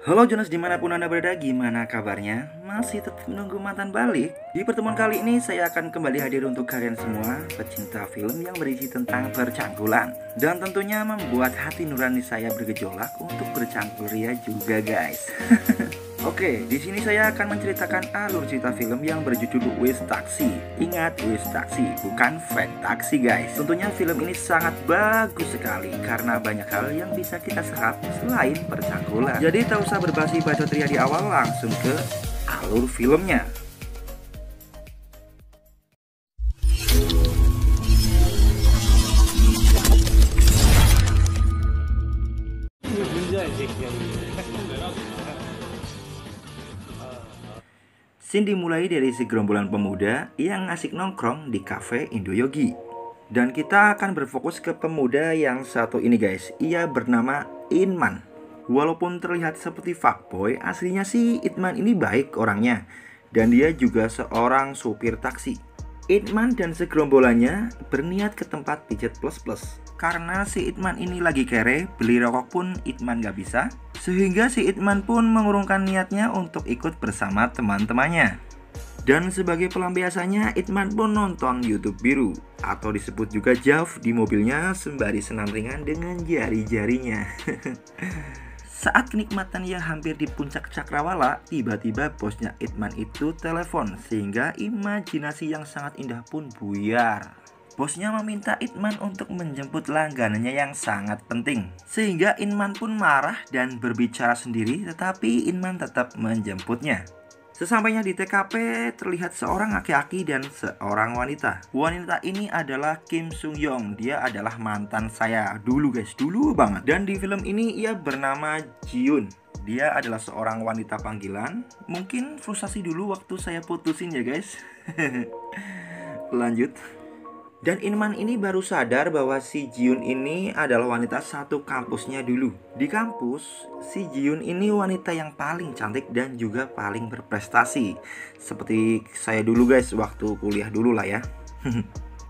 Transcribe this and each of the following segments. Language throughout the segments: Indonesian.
Halo Jonas, dimanapun Anda berada, gimana kabarnya? Masih tetap menunggu mantan balik? Di pertemuan kali ini saya akan kembali hadir untuk kalian semua pecinta film yang berisi tentang percangkulan, dan tentunya membuat hati nurani saya bergejolak untuk bercangkul ria juga guys. Oke, di sini saya akan menceritakan alur cerita film yang berjudul Wis Taksi. Ingat, Wis Taksi, bukan Fake Taksi guys. Tentunya film ini sangat bagus sekali karena banyak hal yang bisa kita serap selain percangkulan. Jadi tak usah berbasi bacot ria di awal, langsung ke alur filmnya. Scene dimulai dari segerombolan pemuda yang asik nongkrong di cafe Indoyogi. Dan kita akan berfokus ke pemuda yang satu ini guys. Ia bernama Inman. Walaupun terlihat seperti fuckboy, aslinya sih Inman ini baik orangnya. Dan dia juga seorang supir taksi. Inman dan segerombolannya berniat ke tempat pijat plus-plus. Karena si Itman ini lagi kere, beli rokok pun Itman gak bisa. Sehingga si Itman pun mengurungkan niatnya untuk ikut bersama teman-temannya. Dan sebagai pelampiasannya, Itman pun nonton YouTube biru, atau disebut juga Jav, di mobilnya sembari senam ringan dengan jari-jarinya. Saat kenikmatannya hampir di puncak cakrawala, tiba-tiba bosnya Itman itu telepon, sehingga imajinasi yang sangat indah pun buyar. Bosnya meminta Itman untuk menjemput langganannya yang sangat penting. Sehingga Inman pun marah dan berbicara sendiri, tetapi Inman tetap menjemputnya. Sesampainya di TKP, terlihat seorang laki-laki dan seorang wanita. Wanita ini adalah Kim Sung Yong. Dia adalah mantan saya dulu guys, dulu banget. Dan di film ini ia bernama Jiun. Dia adalah seorang wanita panggilan. Mungkin frustasi dulu waktu saya putusin ya guys. Lanjut. Dan Inman ini baru sadar bahwa si Jiun ini adalah wanita satu kampusnya dulu. Di kampus, si Jiun ini wanita yang paling cantik dan juga paling berprestasi. Seperti saya dulu guys, waktu kuliah dulu lah ya.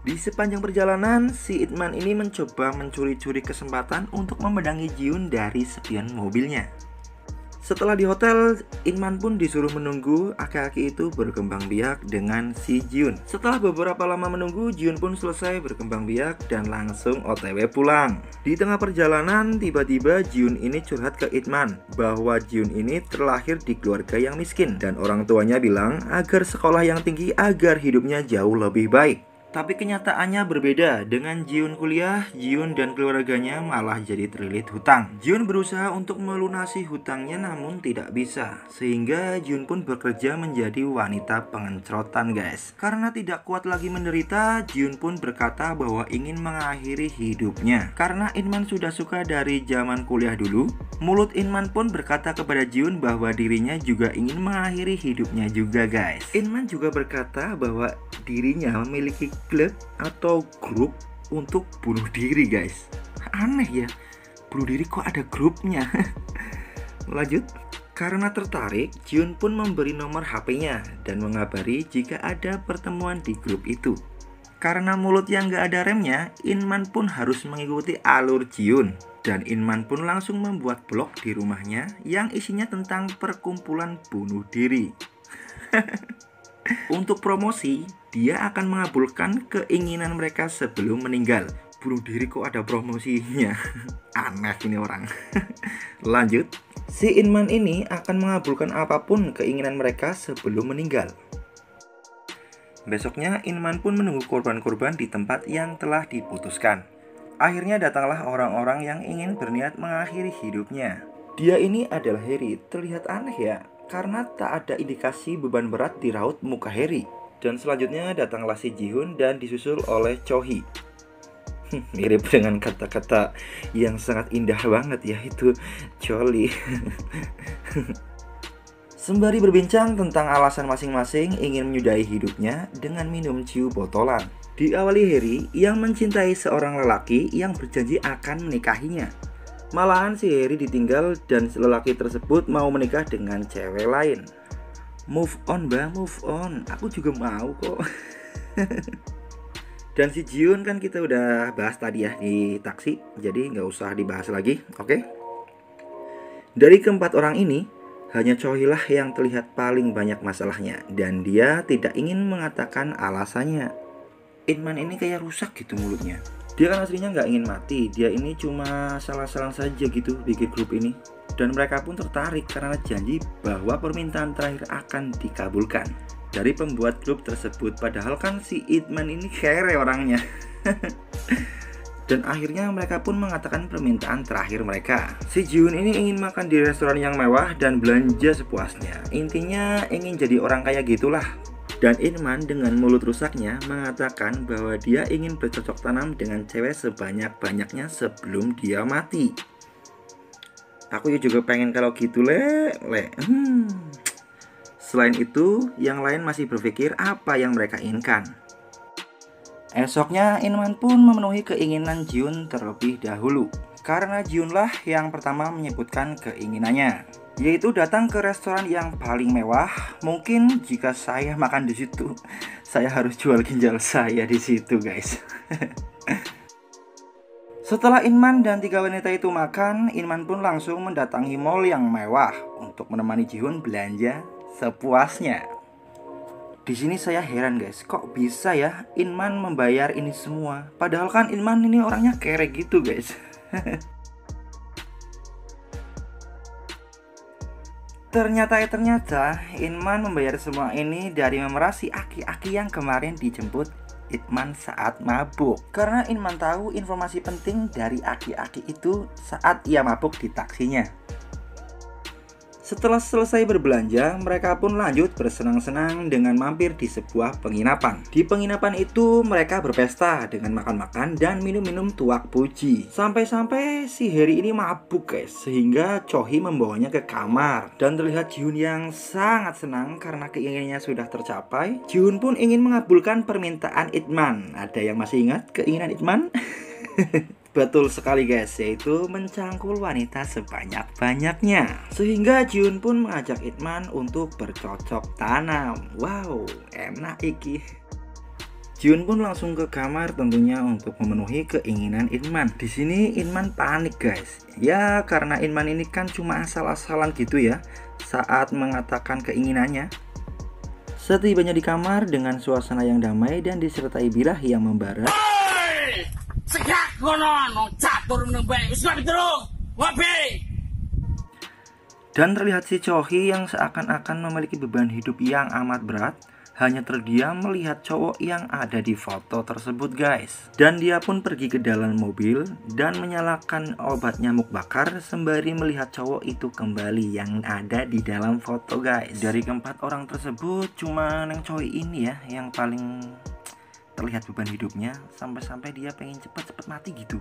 Di sepanjang perjalanan, si Inman ini mencoba mencuri-curi kesempatan untuk memedangi Jiun dari spion mobilnya. Setelah di hotel, Inman pun disuruh menunggu aki-aki itu berkembang biak dengan si Jiun. Setelah beberapa lama menunggu, Jiun pun selesai berkembang biak dan langsung OTW pulang. Di tengah perjalanan, tiba-tiba Jiun ini curhat ke Inman bahwa Jiun ini terlahir di keluarga yang miskin dan orang tuanya bilang agar sekolah yang tinggi agar hidupnya jauh lebih baik. Tapi kenyataannya berbeda. Dengan Jiun kuliah, Jiun dan keluarganya malah jadi terlilit hutang. Jiun berusaha untuk melunasi hutangnya namun tidak bisa. Sehingga Jiun pun bekerja menjadi wanita pengencrotan guys. Karena tidak kuat lagi menderita, Jiun pun berkata bahwa ingin mengakhiri hidupnya. Karena Inman sudah suka dari zaman kuliah dulu, mulut Inman pun berkata kepada Jiun bahwa dirinya juga ingin mengakhiri hidupnya juga guys. Inman juga berkata bahwa dirinya memiliki klub atau grup untuk bunuh diri guys. Aneh ya, bunuh diri kok ada grupnya. Lanjut. Karena tertarik, Jiun pun memberi nomor HP-nya dan mengabari jika ada pertemuan di grup itu. Karena mulut yang gak ada remnya, Inman pun harus mengikuti alur Jiun. Dan Inman pun langsung membuat blog di rumahnya yang isinya tentang perkumpulan bunuh diri. Untuk promosi, dia akan mengabulkan keinginan mereka sebelum meninggal. Bunuh diri kok ada promosinya. Aneh ini orang. Lanjut. Si Inman ini akan mengabulkan apapun keinginan mereka sebelum meninggal. Besoknya Inman pun menunggu korban-korban di tempat yang telah diputuskan. Akhirnya datanglah orang-orang yang ingin berniat mengakhiri hidupnya. Dia ini adalah Harry. Terlihat aneh ya, karena tak ada indikasi beban berat di raut muka Harry. Dan selanjutnya datanglah si Jihoon dan disusul oleh Chohee. Mirip dengan kata-kata yang sangat indah banget ya, itu Choli. Sembari berbincang tentang alasan masing-masing ingin menyudahi hidupnya dengan minum ciu botolan. Diawali Harry yang mencintai seorang lelaki yang berjanji akan menikahinya. Malahan si Harry ditinggal dan lelaki tersebut mau menikah dengan cewek lain. Move on mbak, move on. Aku juga mau kok. Dan si Jihoon kan kita udah bahas tadi ya di taksi, jadi nggak usah dibahas lagi, oke? Dari keempat orang ini, hanya Chohi lah yang terlihat paling banyak masalahnya, dan dia tidak ingin mengatakan alasannya. Inman ini kayak rusak gitu mulutnya. Dia kan aslinya nggak ingin mati, dia ini cuma salah-salah saja gitu bikin grup ini. Dan mereka pun tertarik karena janji bahwa permintaan terakhir akan dikabulkan dari pembuat grup tersebut. Padahal kan si Inman ini kere orangnya. Dan akhirnya mereka pun mengatakan permintaan terakhir mereka. Si Jihoon ini ingin makan di restoran yang mewah dan belanja sepuasnya. Intinya ingin jadi orang kaya gitulah. Dan Inman dengan mulut rusaknya mengatakan bahwa dia ingin bercocok tanam dengan cewek sebanyak-banyaknya sebelum dia mati. Aku juga pengen kalau gitu le. Selain itu, yang lain masih berpikir apa yang mereka inginkan. Esoknya Inman pun memenuhi keinginan Jihoon terlebih dahulu. Karena Jihoon lah yang pertama menyebutkan keinginannya, yaitu datang ke restoran yang paling mewah. Mungkin jika saya makan di situ, saya harus jual ginjal saya di situ, guys. Setelah Inman dan tiga wanita itu makan, Inman pun langsung mendatangi mall yang mewah untuk menemani Jihoon belanja sepuasnya. Di sini saya heran guys, kok bisa ya Inman membayar ini semua? Padahal kan Inman ini orangnya kere gitu guys. Ternyata Inman membayar semua ini dari memerasi aki-aki yang kemarin dijemput Inman saat mabuk. Karena Inman tahu informasi penting dari aki-aki itu saat ia mabuk di taksinya. Setelah selesai berbelanja, mereka pun lanjut bersenang-senang dengan mampir di sebuah penginapan. Di penginapan itu mereka berpesta dengan makan-makan dan minum-minum tuak puji. Sampai-sampai si Harry ini mabuk guys, sehingga Chohi membawanya ke kamar. Dan terlihat Jihoon yang sangat senang karena keinginannya sudah tercapai. Jihoon pun ingin mengabulkan permintaan Inman. Ada yang masih ingat keinginan Inman? Betul sekali guys, yaitu mencangkul wanita sebanyak-banyaknya. Sehingga Jihoon pun mengajak Inman untuk bercocok tanam. Wow, enak iki. Jihoon pun langsung ke kamar tentunya untuk memenuhi keinginan Inman. Di sini Inman panik guys. Ya karena Inman ini kan cuma asal-asalan gitu ya saat mengatakan keinginannya. Setibanya di kamar dengan suasana yang damai dan disertai birah yang membara. Dan terlihat si Chohi yang seakan-akan memiliki beban hidup yang amat berat, hanya terdiam melihat cowok yang ada di foto tersebut guys. Dan dia pun pergi ke dalam mobil dan menyalakan obat nyamuk bakar sembari melihat cowok itu kembali yang ada di dalam foto guys. Dari keempat orang tersebut cuma Neng Chohi ini ya yang paling terlihat beban hidupnya, sampai-sampai dia pengen cepat-cepat mati gitu.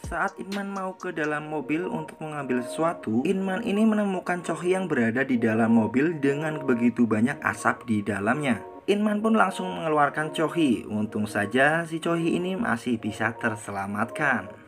Saat Inman mau ke dalam mobil untuk mengambil sesuatu, Inman ini menemukan Chohi yang berada di dalam mobil dengan begitu banyak asap di dalamnya. Inman pun langsung mengeluarkan Chohi. Untung saja si Chohi ini masih bisa terselamatkan.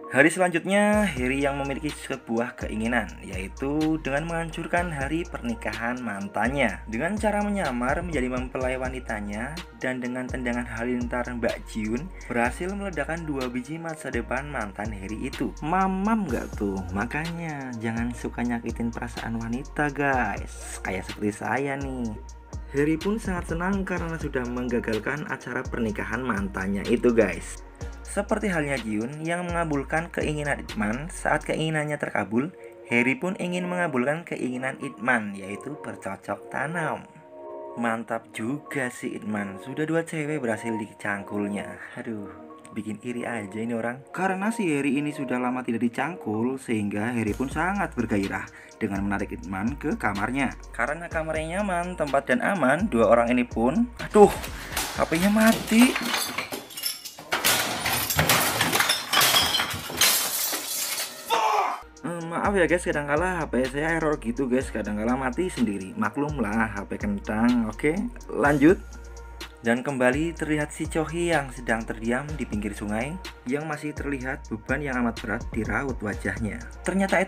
Hari selanjutnya, Harry yang memiliki sebuah keinginan, yaitu dengan menghancurkan hari pernikahan mantannya dengan cara menyamar menjadi mempelai wanitanya. Dan dengan tendangan halilintar Mbak Jihoon berhasil meledakkan 2 biji masa depan mantan Harry itu. Mamam gak tuh? Makanya jangan suka nyakitin perasaan wanita guys, kayak seperti saya nih. Harry pun sangat senang karena sudah menggagalkan acara pernikahan mantannya itu guys. Seperti halnya Jihoon yang mengabulkan keinginan Inman, saat keinginannya terkabul, Harry pun ingin mengabulkan keinginan Inman, yaitu bercocok tanam. Mantap juga si Inman, sudah 2 cewek berhasil dicangkulnya. Aduh, bikin iri aja ini orang. Karena si Harry ini sudah lama tidak dicangkul, sehingga Harry pun sangat bergairah dengan menarik Inman ke kamarnya. Karena kamarnya nyaman, tempat dan aman, 2 orang ini pun, aduh, HP-nya mati. Maaf ya guys, kadangkala HP saya error gitu guys, kadangkala mati sendiri. Maklum lah, HP kentang. Oke, lanjut. Dan kembali terlihat si Chohi yang sedang terdiam di pinggir sungai, yang masih terlihat beban yang amat berat di raut wajahnya. Ternyata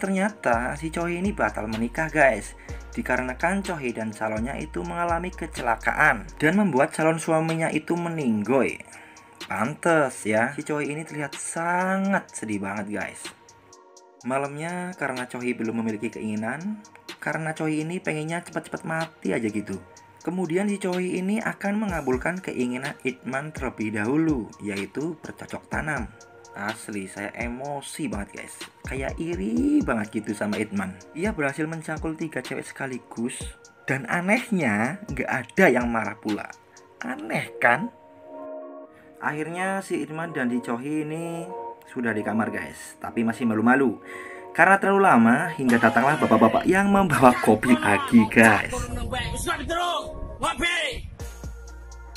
si Chohi ini batal menikah guys, dikarenakan Chohi dan calonnya itu mengalami kecelakaan dan membuat calon suaminya itu meninggoy. Pantes ya, si Chohi ini terlihat sangat sedih banget guys. Malamnya karena Choi belum memiliki keinginan, karena Choi ini pengennya cepat-cepat mati aja gitu. Kemudian si Choi ini akan mengabulkan keinginan Ip-man terlebih dahulu, yaitu bercocok tanam. Asli saya emosi banget guys, kayak iri banget gitu sama Ip-man. Ia berhasil mencangkul 3 cewek sekaligus, dan anehnya nggak ada yang marah pula. Aneh kan? Akhirnya si Ip-man dan si Choi ini sudah di kamar guys, tapi masih malu-malu karena terlalu lama hingga datanglah bapak-bapak yang membawa kopi lagi guys.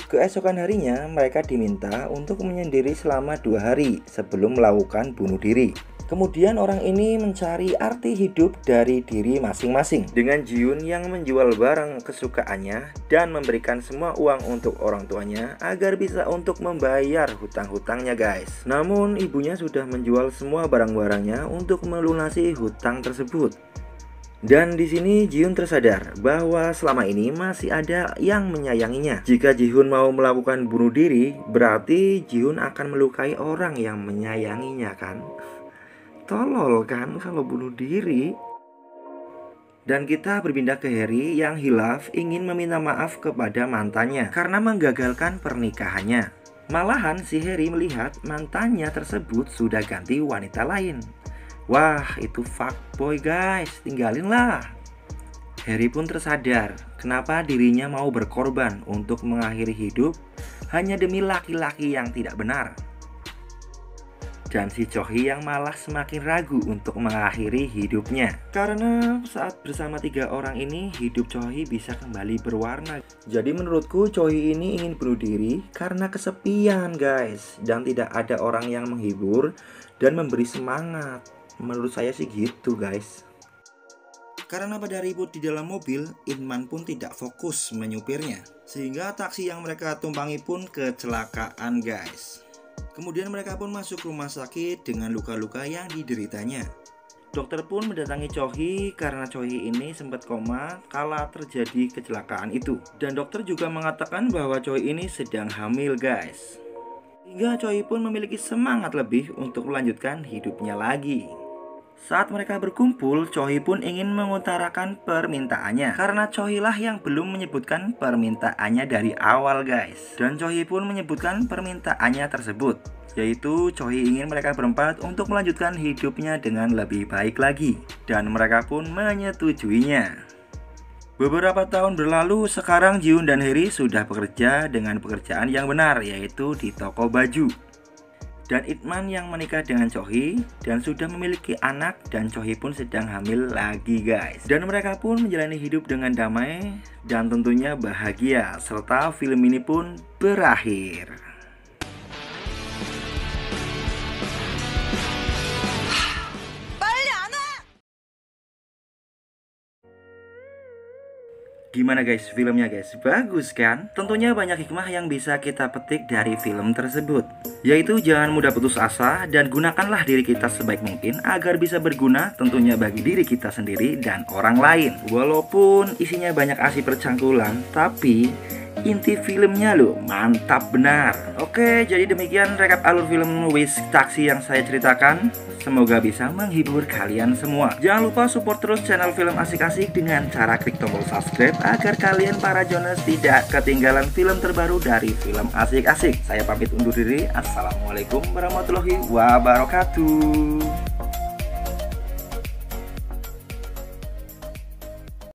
Keesokan harinya mereka diminta untuk menyendiri selama 2 hari sebelum melakukan bunuh diri. Kemudian orang ini mencari arti hidup dari diri masing-masing dengan Ji-Yoon yang menjual barang kesukaannya dan memberikan semua uang untuk orang tuanya agar bisa untuk membayar hutang-hutangnya guys. Namun ibunya sudah menjual semua barang-barangnya untuk melunasi hutang tersebut. Dan di sini Ji-Yoon tersadar bahwa selama ini masih ada yang menyayanginya. Jika Ji-Hoon mau melakukan bunuh diri, berarti Ji-Hoon akan melukai orang yang menyayanginya kan? Tolol kan kalau bunuh diri. Dan kita berpindah ke Harry yang hilaf ingin meminta maaf kepada mantannya karena menggagalkan pernikahannya. Malahan si Harry melihat mantannya tersebut sudah ganti wanita lain. Wah, itu fuckboy guys, tinggalin lah. Harry pun tersadar kenapa dirinya mau berkorban untuk mengakhiri hidup hanya demi laki-laki yang tidak benar. Dan si Choi yang malah semakin ragu untuk mengakhiri hidupnya. Karena saat bersama 3 orang ini, hidup Choi bisa kembali berwarna. Jadi menurutku Choi ini ingin bunuh diri karena kesepian guys. Dan tidak ada orang yang menghibur dan memberi semangat. Menurut saya sih gitu guys. Karena pada ribut di dalam mobil, Inman pun tidak fokus menyupirnya. Sehingga taksi yang mereka tumpangi pun kecelakaan guys. Kemudian mereka pun masuk rumah sakit dengan luka-luka yang dideritanya. Dokter pun mendatangi Choi karena Choi ini sempat koma kala terjadi kecelakaan itu. Dan dokter juga mengatakan bahwa Choi ini sedang hamil guys. Hingga Choi pun memiliki semangat lebih untuk melanjutkan hidupnya lagi. Saat mereka berkumpul, Choi pun ingin mengutarakan permintaannya karena Choi lah yang belum menyebutkan permintaannya dari awal guys. Dan Choi pun menyebutkan permintaannya tersebut, yaitu Choi ingin mereka berempat untuk melanjutkan hidupnya dengan lebih baik lagi. Dan mereka pun menyetujuinya. Beberapa tahun berlalu, sekarang Ji-Hoon dan Harry sudah bekerja dengan pekerjaan yang benar, yaitu di toko baju. Dan Ip-man yang menikah dengan Choi dan sudah memiliki anak, dan Choi pun sedang hamil lagi guys. Dan mereka pun menjalani hidup dengan damai dan tentunya bahagia, serta film ini pun berakhir. Gimana guys filmnya guys? Bagus kan? Tentunya banyak hikmah yang bisa kita petik dari film tersebut, yaitu jangan mudah putus asa dan gunakanlah diri kita sebaik mungkin agar bisa berguna tentunya bagi diri kita sendiri dan orang lain. Walaupun isinya banyak aksi percangkulan, tapi inti filmnya loh mantap benar. Oke, jadi demikian rekap alur film Wish Taxi yang saya ceritakan. Semoga bisa menghibur kalian semua. Jangan lupa support terus channel Film Asik-Asik dengan cara klik tombol subscribe agar kalian para Jonas tidak ketinggalan film terbaru dari Film Asik-Asik. Saya pamit undur diri. Assalamualaikum warahmatullahi wabarakatuh.